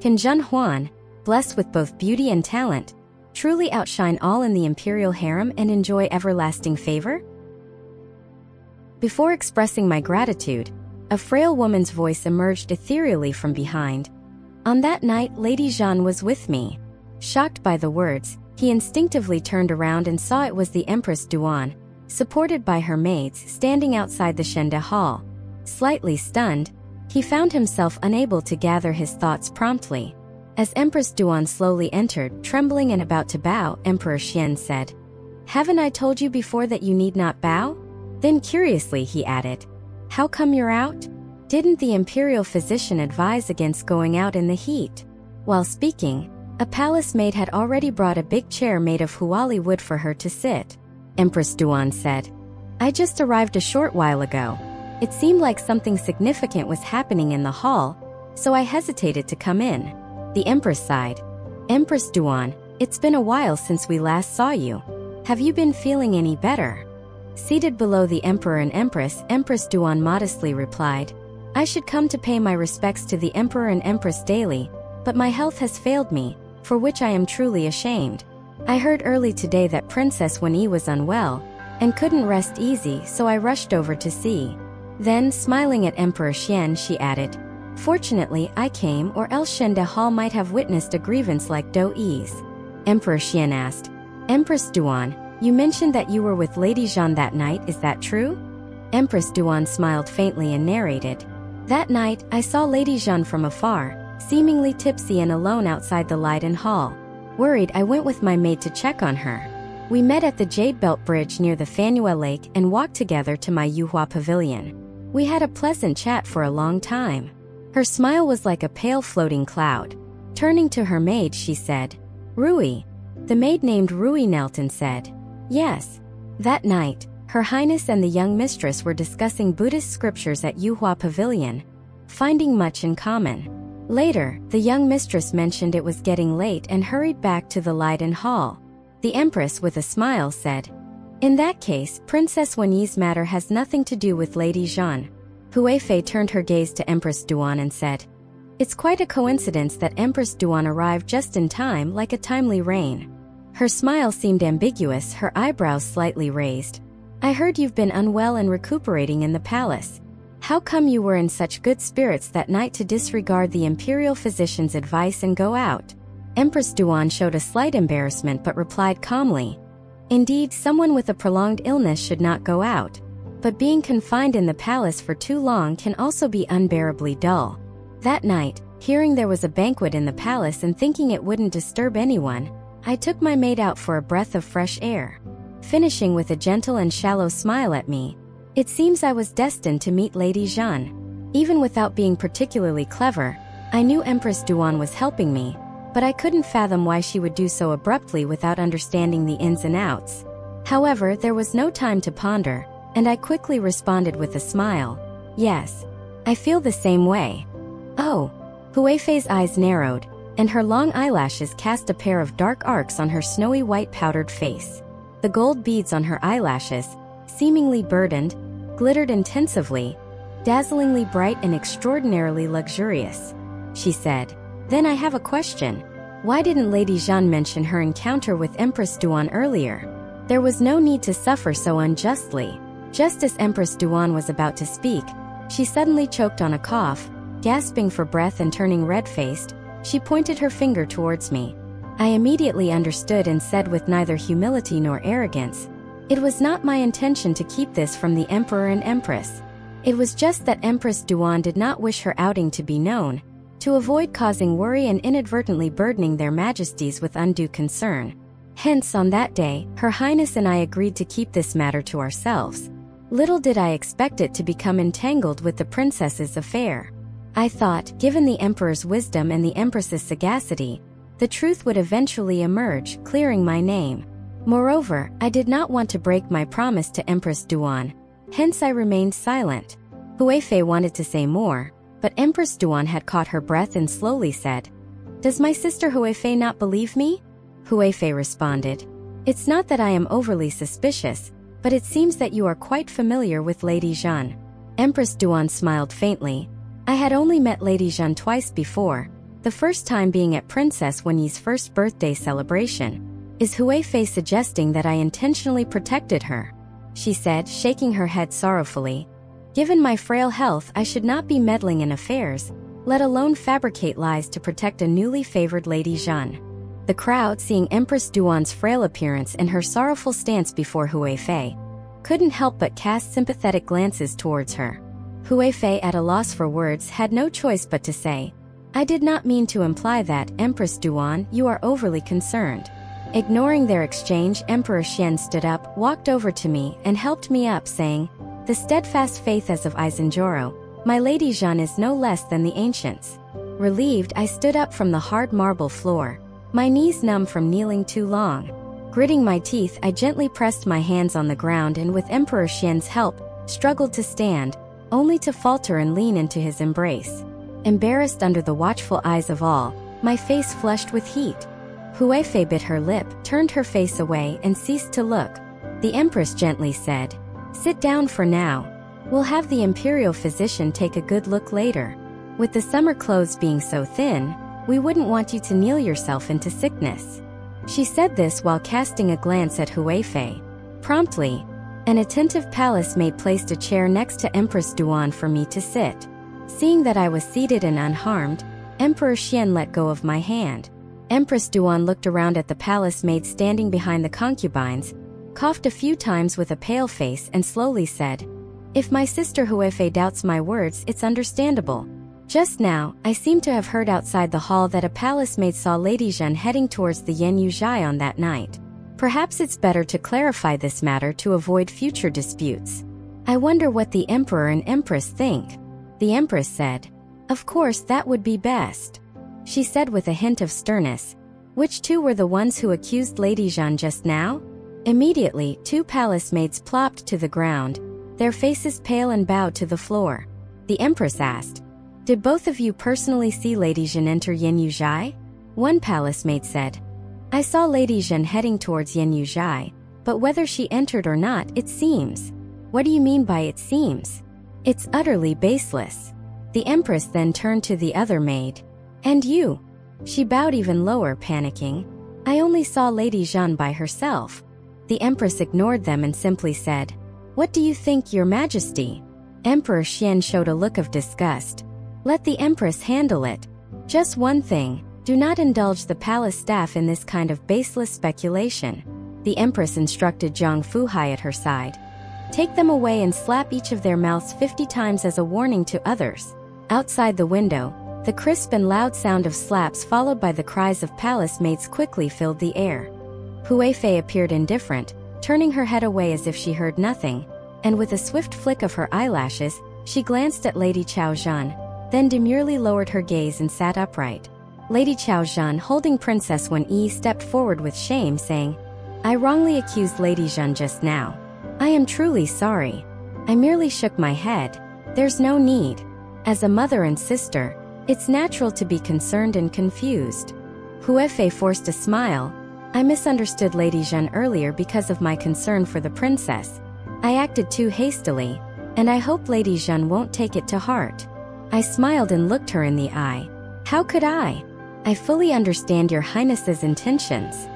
Can Zhen Huan, blessed with both beauty and talent, truly outshine all in the imperial harem and enjoy everlasting favor? Before expressing my gratitude, a frail woman's voice emerged ethereally from behind. On that night, Lady Zhen was with me. Shocked by the words, he instinctively turned around and saw it was the Empress Duan, supported by her maids, standing outside the Shende Hall. Slightly stunned, he found himself unable to gather his thoughts promptly. As Empress Duan slowly entered, trembling and about to bow, Emperor Zhen said, "Haven't I told you before that you need not bow?" Then curiously he added, "How come you're out? Didn't the imperial physician advise against going out in the heat?" While speaking, a palace maid had already brought a big chair made of huali wood for her to sit. Empress Duan said, "I just arrived a short while ago. It seemed like something significant was happening in the hall, so I hesitated to come in." The Empress sighed. "Empress Duan, it's been a while since we last saw you. Have you been feeling any better?" Seated below the Emperor and Empress, Empress Duan modestly replied, "I should come to pay my respects to the Emperor and Empress daily, but my health has failed me, for which I am truly ashamed. I heard early today that Princess Wen was unwell, and couldn't rest easy, so I rushed over to see." Then, smiling at Emperor Zhen, she added, "Fortunately, I came, or else Shende Hall might have witnessed a grievance like Doi's." Emperor Zhen asked, "Empress Duan, you mentioned that you were with Lady Zhen that night, is that true?" Empress Duan smiled faintly and narrated, "That night, I saw Lady Zhen from afar, seemingly tipsy and alone outside the Leiden Hall. Worried, I went with my maid to check on her. We met at the Jade Belt Bridge near the Fanua Lake and walked together to my Yuhua Pavilion. We had a pleasant chat for a long time." Her smile was like a pale floating cloud. Turning to her maid, she said, "Rui." The maid named Rui knelt and said, "Yes." That night, Her Highness and the young mistress were discussing Buddhist scriptures at Yuhua Pavilion, finding much in common. Later, the young mistress mentioned it was getting late and hurried back to the Leiden Hall. The Empress, with a smile, said, "In that case, Princess Wenyi's matter has nothing to do with Lady Zhen." Huifei turned her gaze to Empress Duan and said, "It's quite a coincidence that Empress Duan arrived just in time, like a timely rain." Her smile seemed ambiguous, her eyebrows slightly raised. "I heard you've been unwell and recuperating in the palace. How come you were in such good spirits that night to disregard the imperial physician's advice and go out?" Empress Duan showed a slight embarrassment but replied calmly, "Indeed, someone with a prolonged illness should not go out. But being confined in the palace for too long can also be unbearably dull. That night, hearing there was a banquet in the palace and thinking it wouldn't disturb anyone, I took my maid out for a breath of fresh air." Finishing with a gentle and shallow smile at me, "It seems I was destined to meet Lady Zhen." Even without being particularly clever, I knew Empress Duan was helping me, but I couldn't fathom why she would do so abruptly without understanding the ins and outs. However, there was no time to ponder, and I quickly responded with a smile, "Yes, I feel the same way." "Oh." Huifei's eyes narrowed, and her long eyelashes cast a pair of dark arcs on her snowy white powdered face. The gold beads on her eyelashes, seemingly burdened, glittered intensively, dazzlingly bright and extraordinarily luxurious. She said, "Then I have a question. Why didn't Lady Zhen mention her encounter with Empress Duan earlier? There was no need to suffer so unjustly." Just as Empress Duan was about to speak, she suddenly choked on a cough. Gasping for breath and turning red-faced, she pointed her finger towards me. I immediately understood and said with neither humility nor arrogance, "It was not my intention to keep this from the Emperor and Empress. It was just that Empress Duan did not wish her outing to be known, to avoid causing worry and inadvertently burdening their majesties with undue concern. Hence, on that day, Her Highness and I agreed to keep this matter to ourselves. Little did I expect it to become entangled with the princess's affair. I thought, given the Emperor's wisdom and the Empress's sagacity, the truth would eventually emerge, clearing my name. Moreover, I did not want to break my promise to Empress Duan, hence I remained silent." Huifei wanted to say more, but Empress Duan had caught her breath and slowly said, "Does my sister Huifei not believe me?" Huifei responded, "It's not that I am overly suspicious, but it seems that you are quite familiar with Lady Zhen." Empress Duan smiled faintly. "I had only met Lady Zhen twice before, The first time being at Princess Wenyi's first birthday celebration. Is Huifei suggesting that I intentionally protected her? She said, shaking her head sorrowfully. Given my frail health, I should not be meddling in affairs, let alone fabricate lies to protect a newly favored Lady Zhen. The crowd, seeing Empress Duan's frail appearance and her sorrowful stance before Huifei, couldn't help but cast sympathetic glances towards her. Huifei, at a loss for words, had no choice but to say, I did not mean to imply that, Empress Duan, you are overly concerned. Ignoring their exchange, Emperor Xian stood up, walked over to me, and helped me up, saying, The steadfast faith as of Isenjoro, my Lady Zhen is no less than the ancients. Relieved, I stood up from the hard marble floor, my knees numb from kneeling too long. Gritting my teeth, I gently pressed my hands on the ground and with Emperor Xian's help, struggled to stand, only to falter and lean into his embrace. Embarrassed under the watchful eyes of all, my face flushed with heat. Huifei bit her lip, turned her face away, and ceased to look. The Empress gently said, Sit down for now. We'll have the imperial physician take a good look later. With the summer clothes being so thin, we wouldn't want you to kneel yourself into sickness. She said this while casting a glance at Huifei. Promptly, an attentive palace maid placed a chair next to Empress Duan for me to sit. Seeing that I was seated and unharmed, Emperor Xian let go of my hand. Empress Duan looked around at the palace maid standing behind the concubines, coughed a few times with a pale face and slowly said, If my sister Huifei doubts my words, it's understandable. Just now, I seem to have heard outside the hall that a palace maid saw Lady Zhen heading towards the Yanyu Zhai on that night. Perhaps it's better to clarify this matter to avoid future disputes. I wonder what the Emperor and Empress think. The Empress said, Of course, that would be best. She said with a hint of sternness, Which two were the ones who accused Lady Zhen just now? Immediately, two palace maids plopped to the ground, their faces pale and bowed to the floor. The Empress asked, Did both of you personally see Lady Zhen enter Yanyu Zhai? One palace maid said, I saw Lady Zhen heading towards Yanyu Zhai, but whether she entered or not, it seems. What do you mean by it seems? It's utterly baseless. The Empress then turned to the other maid. And you? She bowed even lower, panicking. I only saw Lady Zhen by herself. The Empress ignored them and simply said, What do you think, Your Majesty? Emperor Xian showed a look of disgust. Let the Empress handle it. Just one thing, do not indulge the palace staff in this kind of baseless speculation. The Empress instructed Zhang Fuhai at her side. Take them away and slap each of their mouths 50 times as a warning to others. Outside the window, the crisp and loud sound of slaps followed by the cries of palace maids quickly filled the air. Huifei appeared indifferent, turning her head away as if she heard nothing, and with a swift flick of her eyelashes, she glanced at Lady Qiao Zhan, then demurely lowered her gaze and sat upright. Lady Qiao Zhan, holding Princess Wenyi, stepped forward with shame, saying, I wrongly accused Lady Zhen just now. I am truly sorry. I merely shook my head. There's no need. As a mother and sister, it's natural to be concerned and confused. Huifei forced a smile. I misunderstood Lady Zhen earlier because of my concern for the princess. I acted too hastily, and I hope Lady Zhen won't take it to heart. I smiled and looked her in the eye. How could I? I fully understand your highness's intentions.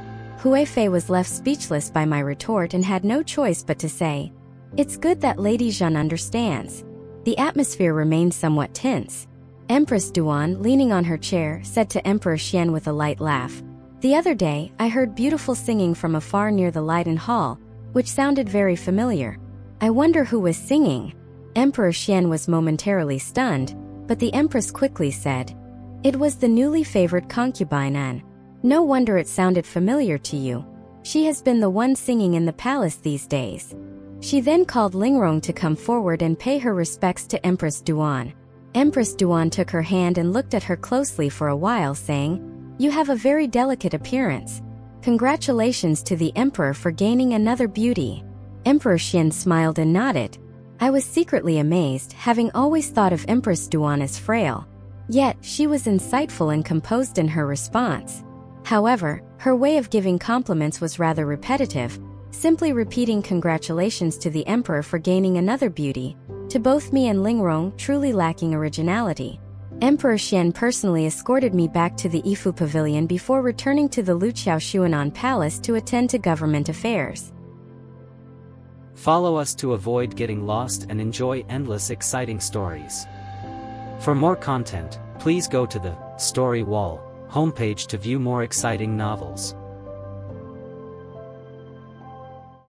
Huifei was left speechless by my retort and had no choice but to say, It's good that Lady Zhen understands. The atmosphere remained somewhat tense. Empress Duan, leaning on her chair, said to Emperor Xian with a light laugh, The other day, I heard beautiful singing from afar near the Leiden Hall, which sounded very familiar. I wonder who was singing. Emperor Xian was momentarily stunned, but the Empress quickly said, It was the newly favored concubine An. No wonder it sounded familiar to you. She has been the one singing in the palace these days. She then called Lingrong to come forward and pay her respects to Empress Duan. Empress Duan took her hand and looked at her closely for a while, saying, You have a very delicate appearance. Congratulations to the Emperor for gaining another beauty. Emperor Xian smiled and nodded. I was secretly amazed, having always thought of Empress Duan as frail. Yet, she was insightful and composed in her response. However, her way of giving compliments was rather repetitive, simply repeating congratulations to the Emperor for gaining another beauty, to both me and Lingrong, truly lacking originality. Emperor Xian personally escorted me back to the Ifu Pavilion before returning to the Luqiao Shuanan Palace to attend to government affairs. Follow us to avoid getting lost and enjoy endless exciting stories. For more content, please go to the Story Wall homepage to view more exciting novels.